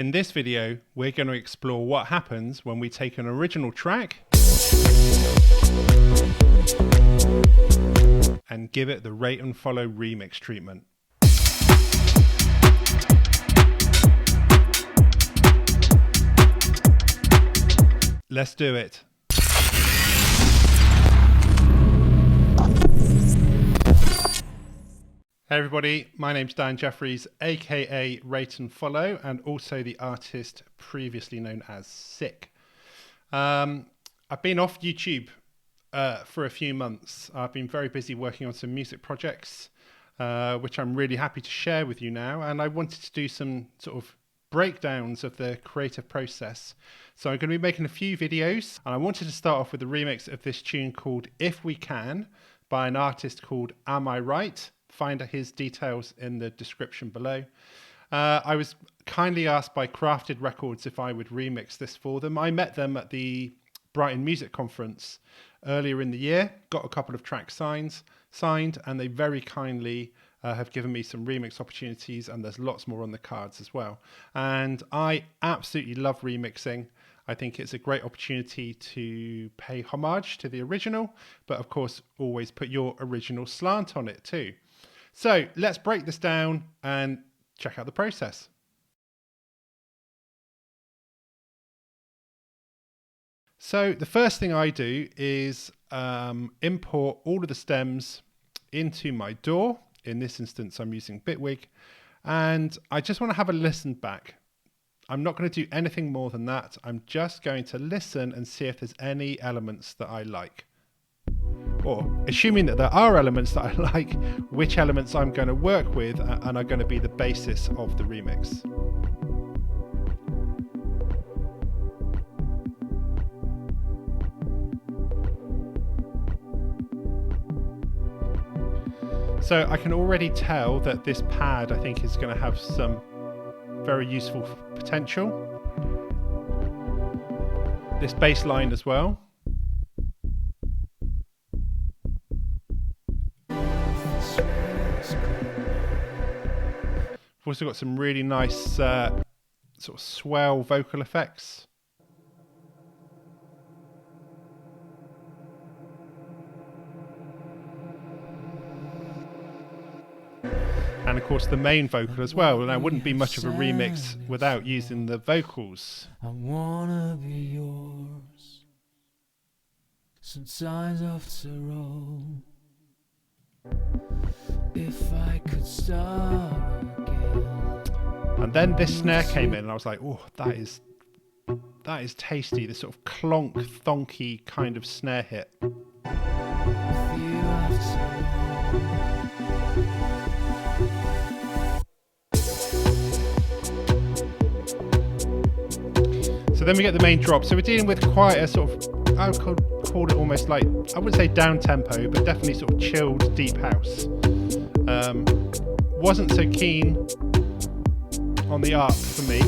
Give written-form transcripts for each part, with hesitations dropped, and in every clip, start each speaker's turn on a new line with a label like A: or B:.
A: In this video, we're going to explore what happens when we take an original track and give it the rate and follow remix treatment. Let's do it. Hey everybody, my name's Dan Jeffries, aka Rate and Follow, and also the artist previously known as Sick. I've been off YouTube for a few months. I've been very busy working on some music projects, which I'm really happy to share with you now, and I wanted to do some sort of breakdowns of the creative process. So I'm going to be making a few videos, and I wanted to start off with a remix of this tune called If We Can by an artist called Am I Right? Find his details in the description below. I was kindly asked by Krafted Records if I would remix this for them. I met them at the Brighton Music Conference earlier in the year, got a couple of tracks signed, and they very kindly have given me some remix opportunities, and there's lots more on the cards as well. And I absolutely love remixing. I think it's a great opportunity to pay homage to the original, but of course always put your original slant on it too. So let's break this down and check out the process. So the first thing I do is import all of the stems into my DAW. In this instance, I'm using Bitwig, and I just want to have a listen back. I'm not going to do anything more than that. I'm just going to listen and see if there's any elements that I like. Or assuming that there are elements that I like, which elements I'm going to work with and are going to be the basis of the remix. So I can already tell that this pad, I think, is going to have some very useful potential. This bass line as well. We've also got some really nice sort of swell vocal effects. And of course the main vocal as well, and it wouldn't be much of a remix without using the vocals.
B: I wanna be yours, sometimes after all. If I could start again.
A: And then this snare came in and I was like, oh, that is tasty, this sort of clonk, thonky kind of snare hit. So then we get the main drop. So we're dealing with quite a sort of, I would call it almost like, I wouldn't say down tempo, but definitely sort of chilled deep house. Wasn't so keen on the arp for me.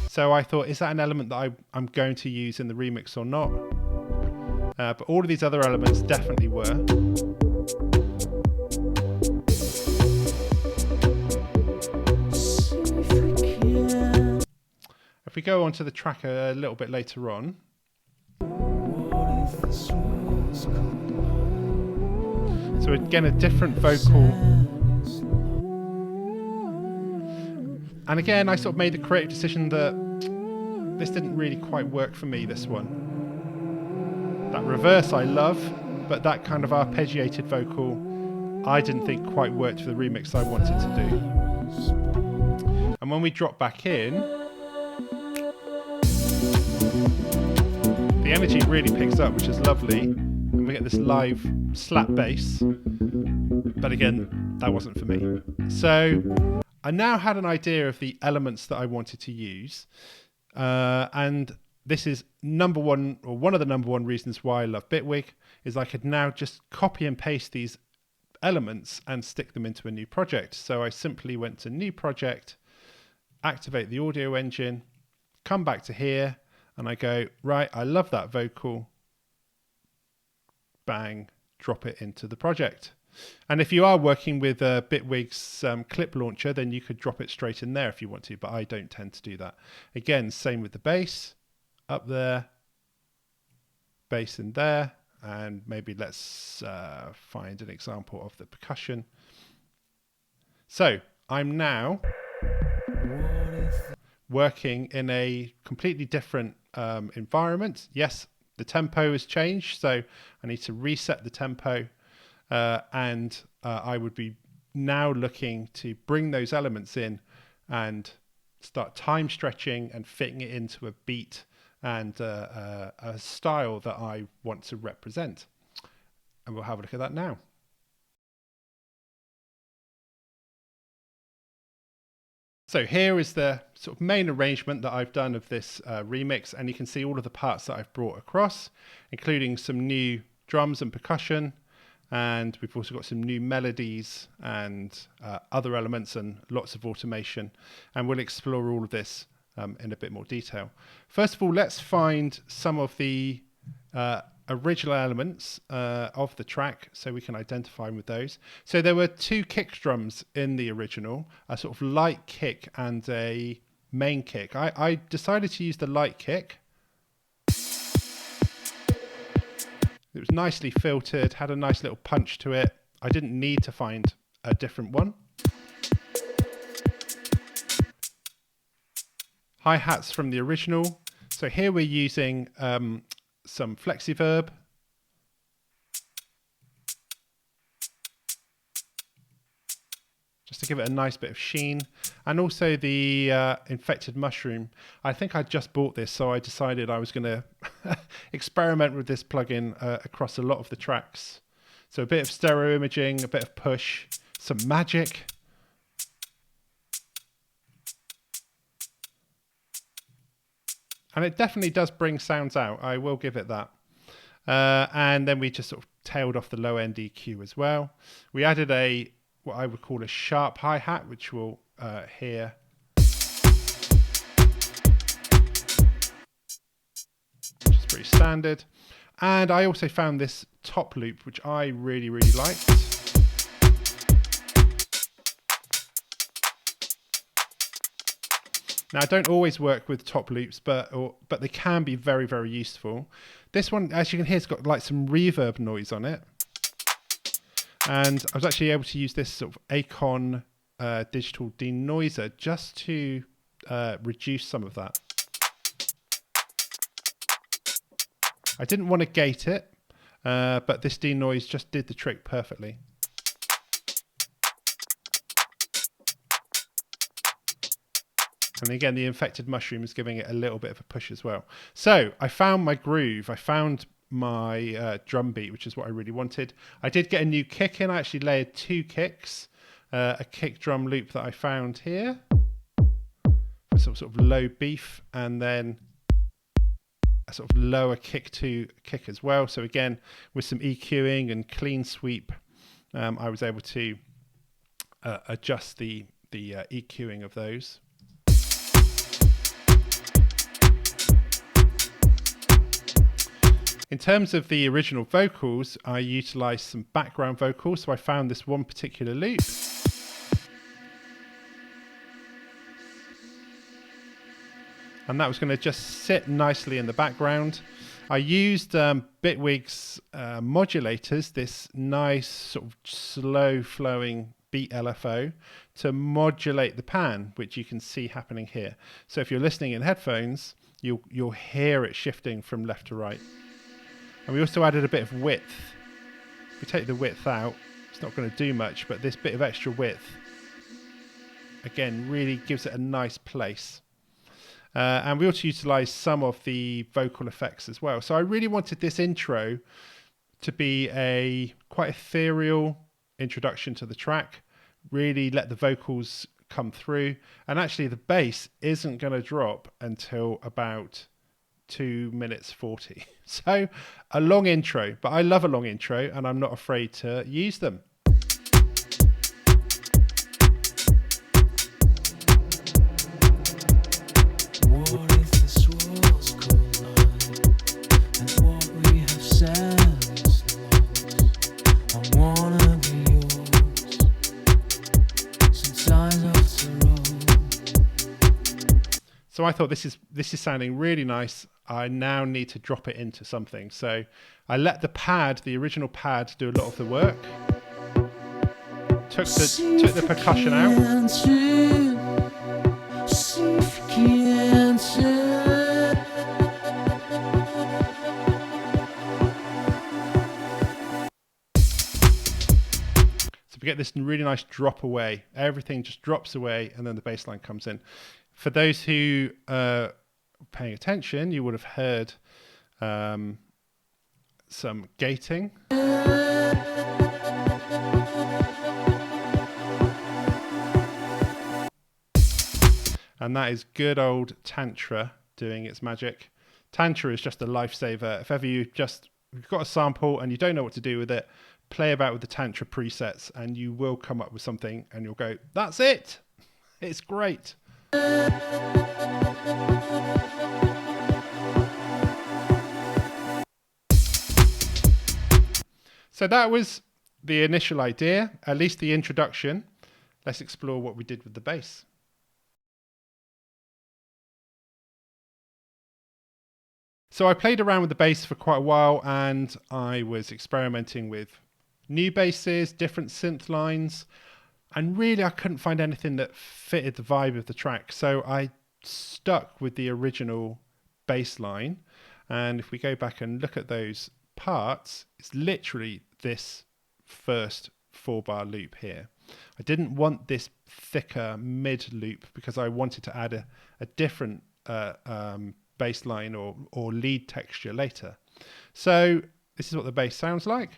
A: So I thought, is that an element that I'm going to use in the remix or not? But all of these other elements definitely were. If we go on to the track a little bit later on. So again, a different vocal. And again, I sort of made the creative decision that this didn't really quite work for me, this one. That reverse I love, but that kind of arpeggiated vocal I didn't think quite worked for the remix I wanted to do. And when we drop back in, the energy really picks up, which is lovely. And we get this live slap bass. But again, that wasn't for me. So I now had an idea of the elements that I wanted to use. And this is number one, or one of the number one reasons why I love Bitwig, is I could now just copy and paste these elements and stick them into a new project. So I simply went to new project, activate the audio engine, come back to here, and I go, right, I love that vocal. Bang, drop it into the project. And if you are working with Bitwig's clip launcher, then you could drop it straight in there if you want to, but I don't tend to do that. Again, same with the bass, up there, bass in there, and maybe let's find an example of the percussion. So I'm now working in a completely different environment. Yes, the tempo has changed, so I need to reset the tempo, and I would be now looking to bring those elements in and start time stretching and fitting it into a beat and a style that I want to represent. And we'll have a look at that now. So here is the sort of main arrangement that I've done of this remix, and you can see all of the parts that I've brought across, including some new drums and percussion, and we've also got some new melodies and other elements and lots of automation, and we'll explore all of this in a bit more detail. First of all, let's find some of the original elements of the track so we can identify them with those. So there were two kick drums in the original, a sort of light kick and a main kick. I decided to use the light kick. It was nicely filtered, had a nice little punch to it. I didn't need to find a different one. Hi-hats from the original. So here we're using some flexiverb. Just to give it a nice bit of sheen. And also the infected mushroom. I think I just bought this, so I decided I was going to experiment with this plugin across a lot of the tracks. So a bit of stereo imaging, a bit of push, some magic. And it definitely does bring sounds out. I will give it that. And then we just sort of tailed off the low end EQ as well. We added what I would call a sharp hi-hat, which we'll hear. Which is pretty standard. And I also found this top loop, which I really, really liked. Now, I don't always work with top loops, but they can be very, very useful. This one, as you can hear, it's got like some reverb noise on it. And I was actually able to use this sort of Acon digital denoiser just to reduce some of that. I didn't want to gate it, but this denoise just did the trick perfectly. And again, the infected mushroom is giving it a little bit of a push as well. So I found my groove. I found my drum beat, which is what I really wanted. I did get a new kick in. I actually layered two kicks. A kick drum loop that I found here for sort of low beef, and then a sort of lower kick to kick as well. So again, with some EQing and clean sweep, I was able to adjust the EQing of those. In terms of the original vocals, I utilised some background vocals, so I found this one particular loop. And that was going to just sit nicely in the background. I used Bitwig's modulators, this nice sort of slow flowing beat LFO, to modulate the pan, which you can see happening here. So if you're listening in headphones, you'll hear it shifting from left to right. And we also added a bit of width. If we take the width out, it's not going to do much, but this bit of extra width, again, really gives it a nice place. And we also utilised some of the vocal effects as well. So I really wanted this intro to be a quite ethereal introduction to the track, really let the vocals come through. And actually the bass isn't going to drop until about 2 minutes 40. So a long intro, but I love a long intro and I'm not afraid to use them.
B: What if this was collide, and what we have said is lost? I wanna be
A: So I thought this is sounding really nice. I now need to drop it into something. So I let the original pad, do a lot of the work. Took the percussion out. So we get this really nice drop away. Everything just drops away, and then the bass line comes in. For those who are paying attention, you would have heard some gating. And that is good old Tantra doing its magic. Tantra is just a lifesaver. If ever you've got a sample and you don't know what to do with it, play about with the Tantra presets and you will come up with something and you'll go, that's it. It's great. So that was the initial idea, at least the introduction. Let's explore what we did with the bass. So I played around with the bass for quite a while and I was experimenting with new basses, different synth lines, and really I couldn't find anything that fitted the vibe of the track. So I stuck with the original bass line. And if we go back and look at those parts, it's literally this first 4-bar loop here. I didn't want this thicker mid loop because I wanted to add a different bass line or lead texture later. So this is what the bass sounds like.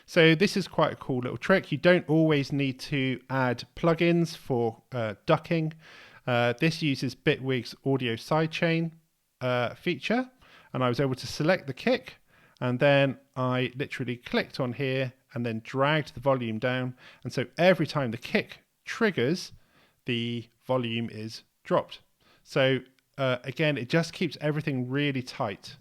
A: So this is quite a cool little trick. You don't always need to add plugins for ducking. This uses Bitwig's audio sidechain feature, and I was able to select the kick, and then I literally clicked on here and then dragged the volume down, and so every time the kick triggers, the volume is dropped. So again, it just keeps everything really tight.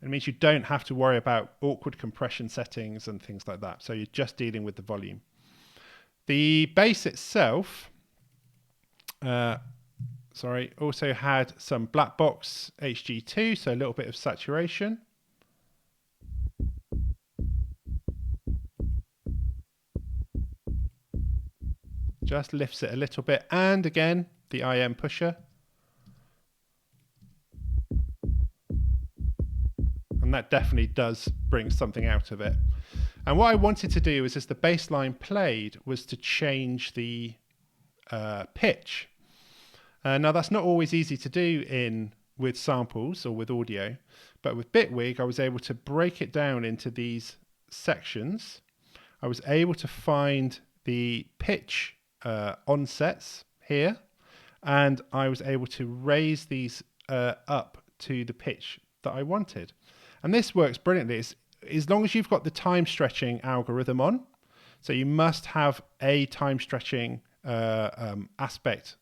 A: It means you don't have to worry about awkward compression settings and things like that. So you're just dealing with the volume. The bass itself, also had some black box HG2, so a little bit of saturation. Just lifts it a little bit. And again, the IM pusher. And that definitely does bring something out of it. And what I wanted to do is, as the bass line played, was to change the pitch. Now that's not always easy to do with samples or with audio, but with Bitwig I was able to break it down into these sections. I was able to find the pitch onsets here, and I was able to raise these up to the pitch that I wanted. And this works brilliantly. As long as you've got the time stretching algorithm on, so you must have a time stretching aspect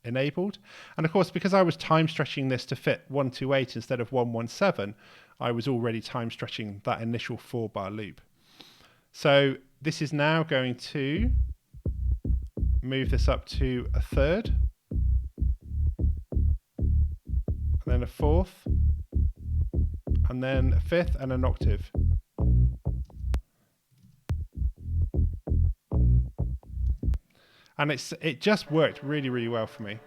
A: enabled. And of course, because I was time stretching this to fit 128 instead of 117, I was already time stretching that initial 4-bar loop. So this is now going to move this up to a third, and then a fourth, and then a fifth, and an octave. And it just worked really, really well for me.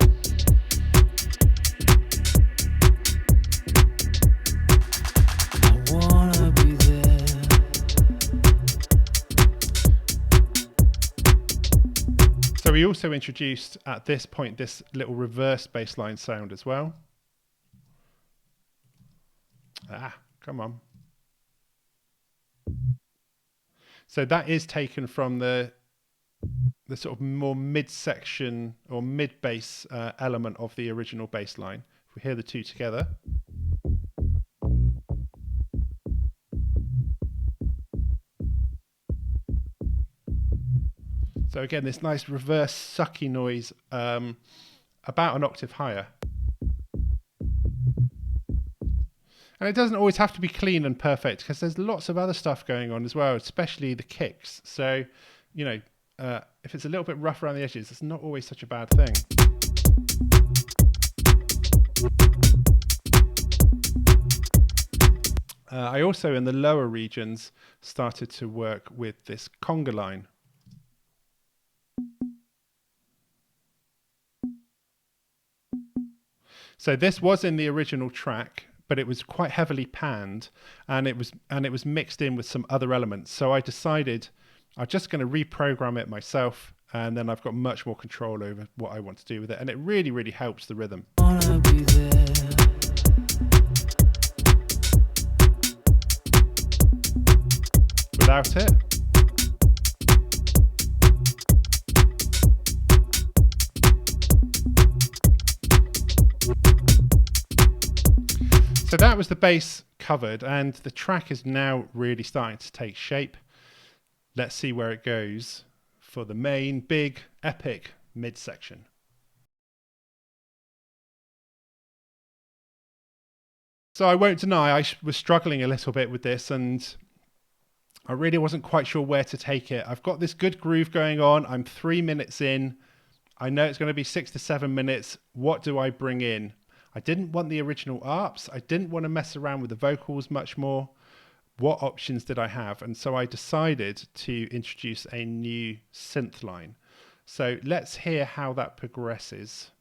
B: I wanna be there.
A: So we also introduced at this point this little reverse bassline sound as well. Come on. So that is taken from the sort of more mid-section or mid-bass element of the original bass line. If we hear the two together. So again, this nice reverse sucky noise about an octave higher. And it doesn't always have to be clean and perfect because there's lots of other stuff going on as well, especially the kicks. So, if it's a little bit rough around the edges, it's not always such a bad thing. I also, in the lower regions, started to work with this conga line. So this was in the original track, but it was quite heavily panned, and it was mixed in with some other elements. So I decided I'm just going to reprogram it myself, and then I've got much more control over what I want to do with it, and it really, really helps the rhythm.
B: Wanna be there.
A: Without it, so that was the bass covered, and the track is now really starting to take shape. Let's see where it goes for the main, big, epic midsection. So I won't deny I was struggling a little bit with this, and I really wasn't quite sure where to take it. I've got this good groove going on. I'm 3 minutes in. I know it's going to be 6 to 7 minutes. What do I bring in? I didn't want the original arps. I didn't want to mess around with the vocals much more. What options did I have? And so I decided to introduce a new synth line. So let's hear how that progresses.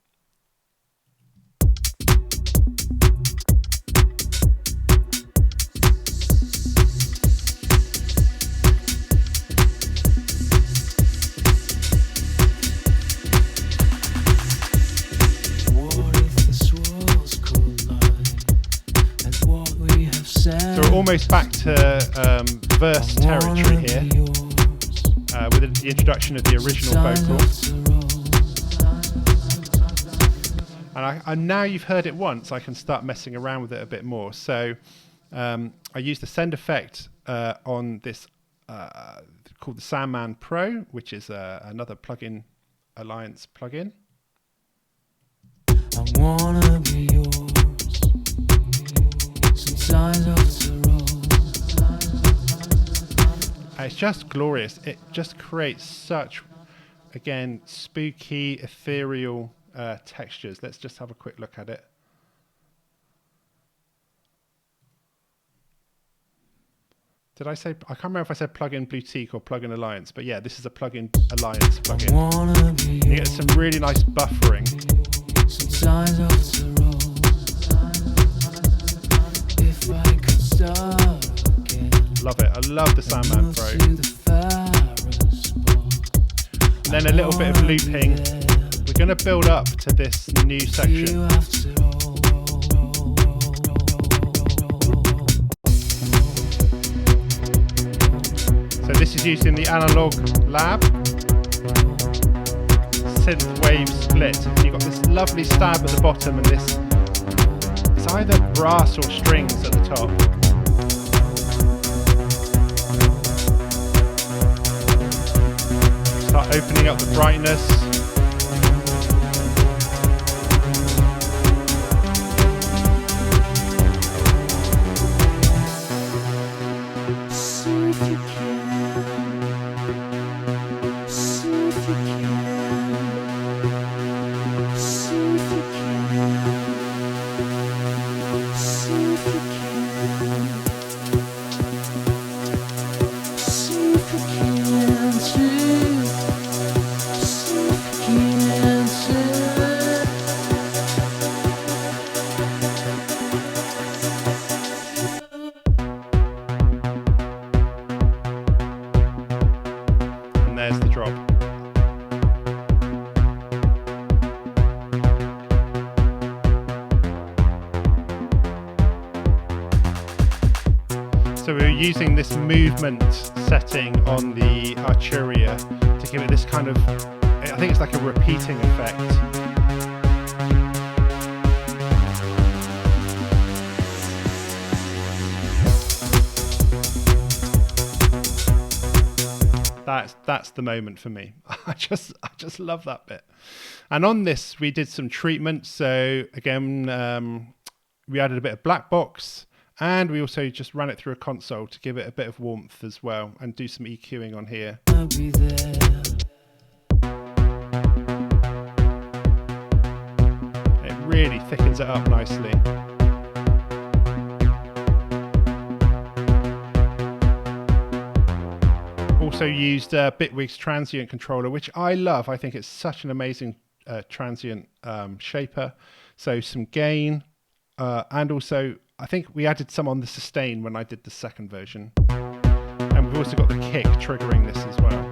A: So we're almost back to verse territory here, with the introduction of the original vocal. And now you've heard it once, I can start messing around with it a bit more. So I use the send effect on this called the Sandman Pro, which is another plugin, Alliance plugin.
B: I wanna be yours.
A: It's just glorious. It just creates such, again, spooky, ethereal textures. Let's just have a quick look at it. Did I say, I can't remember if I said plugin Bluetique or plugin Alliance, but yeah, this is a plugin Alliance plugin. You get some really nice buffering. Love it. I love the Sandman Pro. And then a little bit of looping. We're going to build up to this new section. So this is used in the Analog Lab. Synth wave split. And you've got this lovely stab at the bottom and this, it's either brass or strings at the top. Start opening up the brightness. There's the drop. So we're using this movement setting on the Arturia to give it this kind of, I think it's like a repeating effect. That's the moment for me. I just love that bit. And on this, we did some treatment. So again, we added a bit of black box And we also just ran it through a console to give it a bit of warmth as well, and do some EQing on here.
B: I'll be there.
A: It really thickens it up nicely. Also used Bitwig's transient controller, which I love. I think it's such an amazing transient shaper. So some gain, and also I think we added some on the sustain when I did the second version. And we've also got the kick triggering this as well.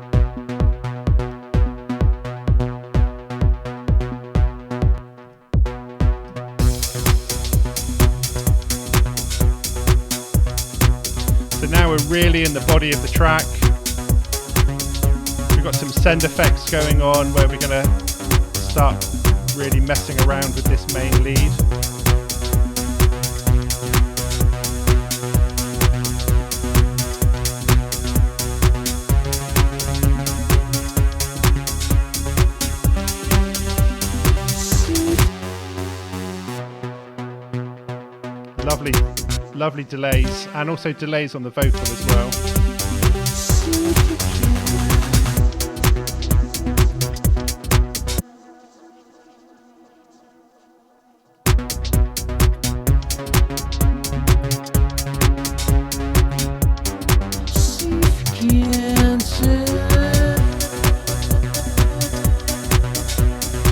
A: So now we're really in the body of the track. We've got some send effects going on where we're going to start really messing around with this main lead. Lovely delays, and also delays on the vocal as well.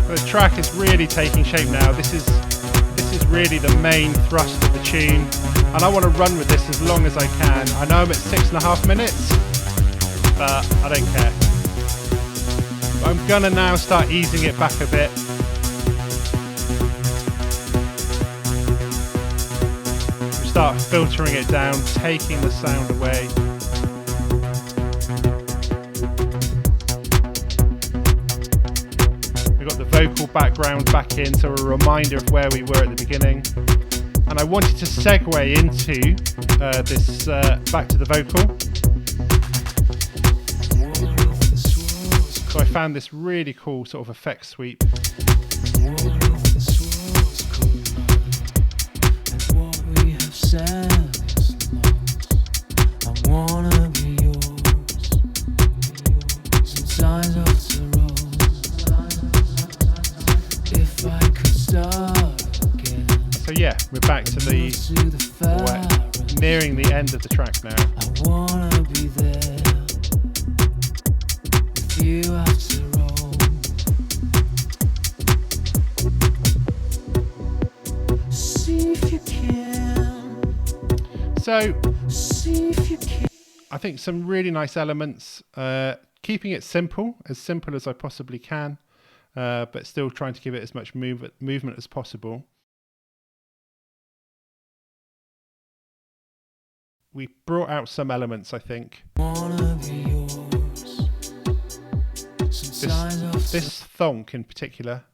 A: The track is really taking shape now. This is really the main thrust of the tune, and I want to run with this as long as I can. I know I'm at 6.5 minutes, but I don't care. But I'm gonna now start easing it back a bit. We start filtering it down, taking the sound away. We've got the vocal background back in, so a reminder of where we were at the beginning. And I wanted to segue into this back to the vocal. So I found this really cool sort of effect sweep. So yeah, we're back to the nearing the end of the track now.
B: I wanna be there with you after all. See if you can.
A: So
B: See if you can.
A: I think some really nice elements. Keeping it simple as I possibly can, but still trying to give it as much movement as possible. We brought out some elements, I think.
B: Wanna be yours.
A: This thonk in particular.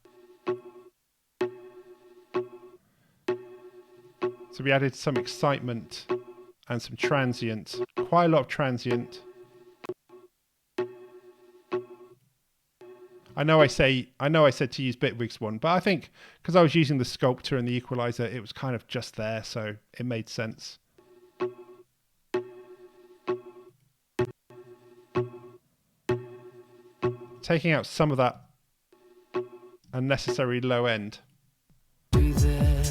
A: So we added some excitement and some transient, quite a lot of transient. I know I said to use Bitwig's one, but I think because I was using the sculptor and the equalizer, it was kind of just there, so it made sense. Taking out some of that unnecessary low end.
B: Be there.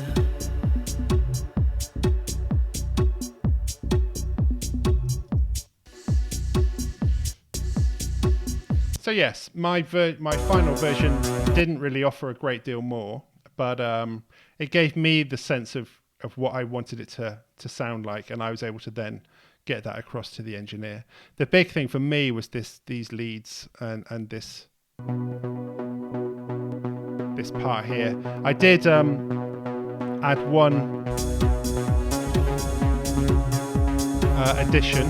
A: So yes, my final version didn't really offer a great deal more, but it gave me the sense of what I wanted it to sound like, and I was able to then get that across to the engineer. The big thing for me was these leads and this part here. I did add one addition,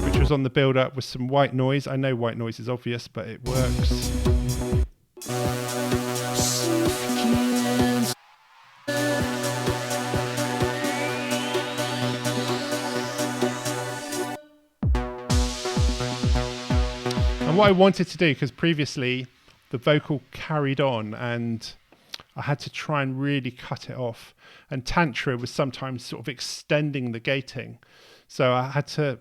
A: which was on the build-up with some white noise. I know white noise is obvious, but it works. And what I wanted to do, because previously the vocal carried on, and I had to try and really cut it off. And Tantra was sometimes sort of extending the gating. So I had to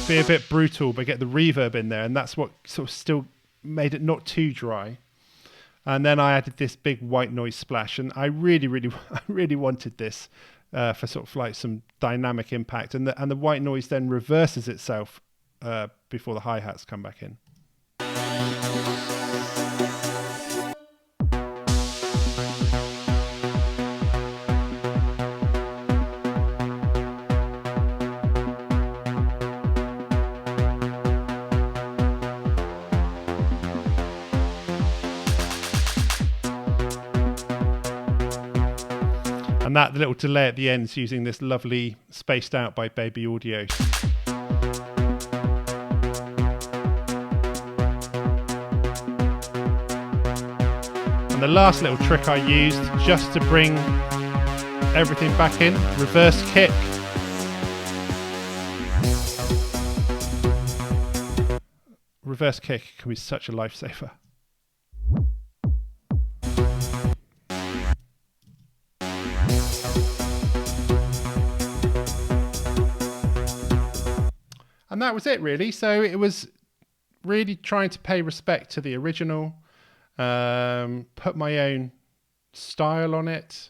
A: be a bit brutal, but get the reverb in there. And that's what sort of still made it not too dry. And then I added this big white noise splash. And I really, I really wanted this for sort of like some dynamic impact. And the white noise then reverses itself before the hi-hats come back in. And that little delay at the end is using this lovely Spaced Out by Baby Audio. And the last little trick I used just to bring everything back in, reverse kick. Reverse kick can be such a lifesaver. And that was it, really. So it was really trying to pay respect to the original, put my own style on it,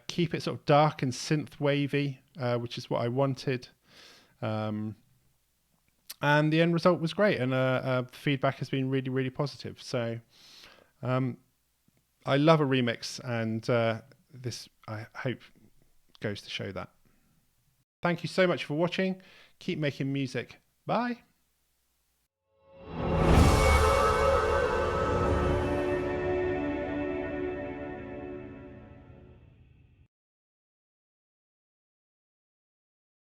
A: keep it sort of dark and synth wavy, which is what I wanted. And the end result was great, and feedback has been really, really positive. So I love a remix, and this, I hope, goes to show that. Thank you so much for watching. Keep making music. Bye.